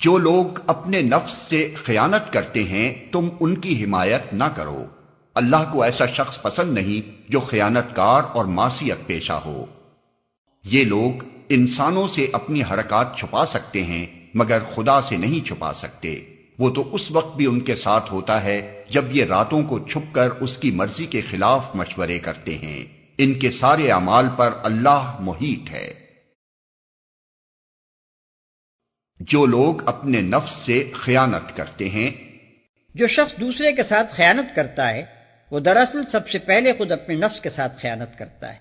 جو لوگ اپنے نفس سے خیانت کرتے ہیں تم ان کی حمایت نہ کرو، اللہ کو ایسا شخص پسند نہیں جو خیانت کار اور معصیت پیشہ ہو۔ یہ لوگ انسانوں سے اپنی حرکات چھپا سکتے ہیں مگر خدا سے نہیں چھپا سکتے، وہ تو اس وقت بھی ان کے ساتھ ہوتا ہے جب یہ راتوں کو چھپ کر اس کی مرضی کے خلاف مشورے کرتے ہیں۔ ان کے سارے اعمال پر اللہ محیط ہے۔ جو لوگ اپنے نفس سے خیانت کرتے ہیں، جو شخص دوسرے کے ساتھ خیانت کرتا ہے وہ دراصل سب سے پہلے خود اپنے نفس کے ساتھ خیانت کرتا ہے،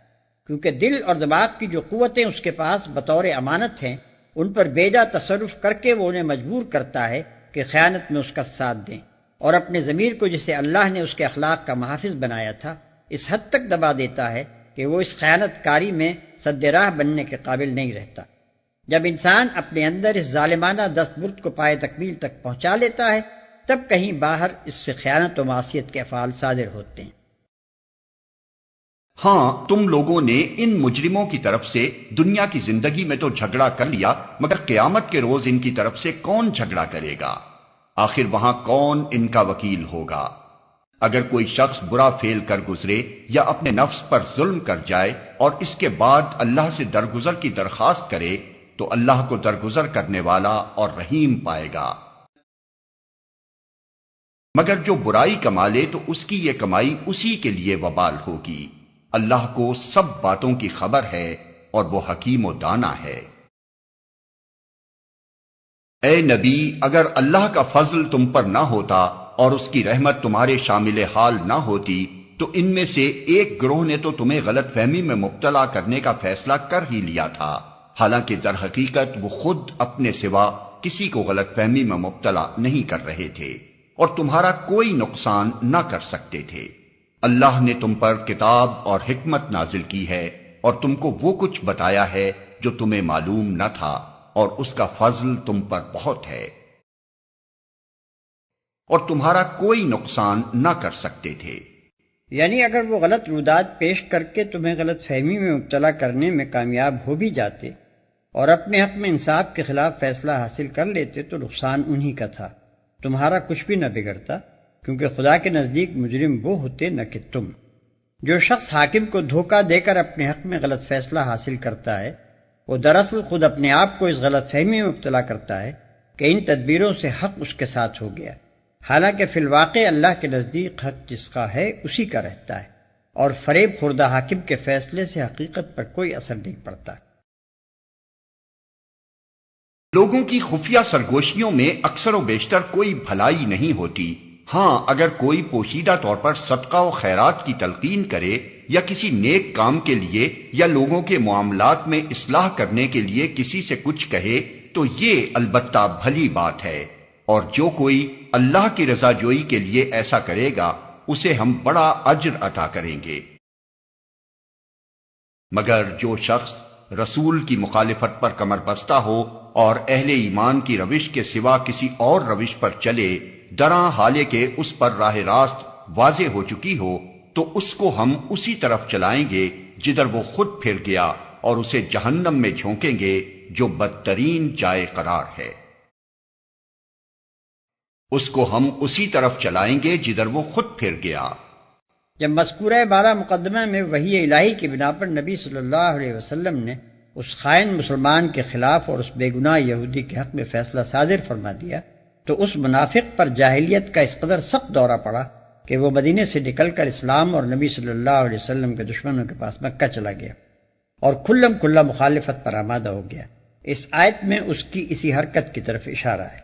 کیونکہ دل اور دماغ کی جو قوتیں اس کے پاس بطور امانت ہیں ان پر بیجا تصرف کر کے وہ انہیں مجبور کرتا ہے کہ خیانت میں اس کا ساتھ دیں، اور اپنے ضمیر کو جسے اللہ نے اس کے اخلاق کا محافظ بنایا تھا اس حد تک دبا دیتا ہے کہ وہ اس خیانت کاری میں سد راہ بننے کے قابل نہیں رہتا۔ جب انسان اپنے اندر اس ظالمانہ دستبرد کو پائے تکمیل تک پہنچا لیتا ہے تب کہیں باہر اس سے خیانت و معصیت کے افعال صادر ہوتے ہیں۔ ہاں، تم لوگوں نے ان مجرموں کی طرف سے دنیا کی زندگی میں تو جھگڑا کر لیا، مگر قیامت کے روز ان کی طرف سے کون جھگڑا کرے گا؟ آخر وہاں کون ان کا وکیل ہوگا؟ اگر کوئی شخص برا فعل کر گزرے یا اپنے نفس پر ظلم کر جائے اور اس کے بعد اللہ سے درگزر کی درخواست کرے تو اللہ کو درگزر کرنے والا اور رحیم پائے گا۔ مگر جو برائی کما لے تو اس کی یہ کمائی اسی کے لیے وبال ہوگی۔ اللہ کو سب باتوں کی خبر ہے اور وہ حکیم و دانا ہے۔ اے نبی، اگر اللہ کا فضل تم پر نہ ہوتا اور اس کی رحمت تمہارے شامل حال نہ ہوتی تو ان میں سے ایک گروہ نے تو تمہیں غلط فہمی میں مبتلا کرنے کا فیصلہ کر ہی لیا تھا، حالانکہ در حقیقت وہ خود اپنے سوا کسی کو غلط فہمی میں مبتلا نہیں کر رہے تھے اور تمہارا کوئی نقصان نہ کر سکتے تھے۔ اللہ نے تم پر کتاب اور حکمت نازل کی ہے اور تم کو وہ کچھ بتایا ہے جو تمہیں معلوم نہ تھا، اور اس کا فضل تم پر بہت ہے، اور تمہارا کوئی نقصان نہ کر سکتے تھے۔ یعنی اگر وہ غلط رودات پیش کر کے تمہیں غلط فہمی میں مبتلا کرنے میں کامیاب ہو بھی جاتے اور اپنے حق میں انصاف کے خلاف فیصلہ حاصل کر لیتے تو نقصان انہی کا تھا، تمہارا کچھ بھی نہ بگڑتا، کیونکہ خدا کے نزدیک مجرم وہ ہوتے نہ کہ تم۔ جو شخص حاکم کو دھوکہ دے کر اپنے حق میں غلط فیصلہ حاصل کرتا ہے وہ دراصل خود اپنے آپ کو اس غلط فہمی میں مبتلا کرتا ہے کہ ان تدبیروں سے حق اس کے ساتھ ہو گیا، حالانکہ فی الواقع اللہ کے نزدیک حق جس کا ہے اسی کا رہتا ہے، اور فریب خوردہ حاکم کے فیصلے سے حقیقت پر کوئی اثر نہیں پڑتا۔ لوگوں کی خفیہ سرگوشیوں میں اکثر و بیشتر کوئی بھلائی نہیں ہوتی۔ ہاں، اگر کوئی پوشیدہ طور پر صدقہ و خیرات کی تلقین کرے یا کسی نیک کام کے لیے یا لوگوں کے معاملات میں اصلاح کرنے کے لیے کسی سے کچھ کہے تو یہ البتہ بھلی بات ہے، اور جو کوئی اللہ کی رضا جوئی کے لیے ایسا کرے گا اسے ہم بڑا اجر عطا کریں گے۔ مگر جو شخص رسول کی مخالفت پر کمر بستہ ہو اور اہل ایمان کی روش کے سوا کسی اور روش پر چلے، دراں حالے کے اس پر راہ راست واضح ہو چکی ہو، تو اس کو ہم اسی طرف چلائیں گے جدھر وہ خود پھر گیا، اور اسے جہنم میں جھونکیں گے جو بدترین جائے قرار ہے۔ اس کو ہم اسی طرف چلائیں گے جدھر وہ خود پھر گیا۔ جب مذکورہ بالا مقدمہ میں وحی الہی کی بنا پر نبی صلی اللہ علیہ وسلم نے اس خائن مسلمان کے خلاف اور اس بے گناہ یہودی کے حق میں فیصلہ صادر فرما دیا تو اس منافق پر جاہلیت کا اس قدر سخت دورہ پڑا کہ وہ مدینے سے نکل کر اسلام اور نبی صلی اللہ علیہ وسلم کے دشمنوں کے پاس مکہ چلا گیا اور کھلا مخالفت پر آمادہ ہو گیا۔ اس آیت میں اس کی اسی حرکت کی طرف اشارہ ہے۔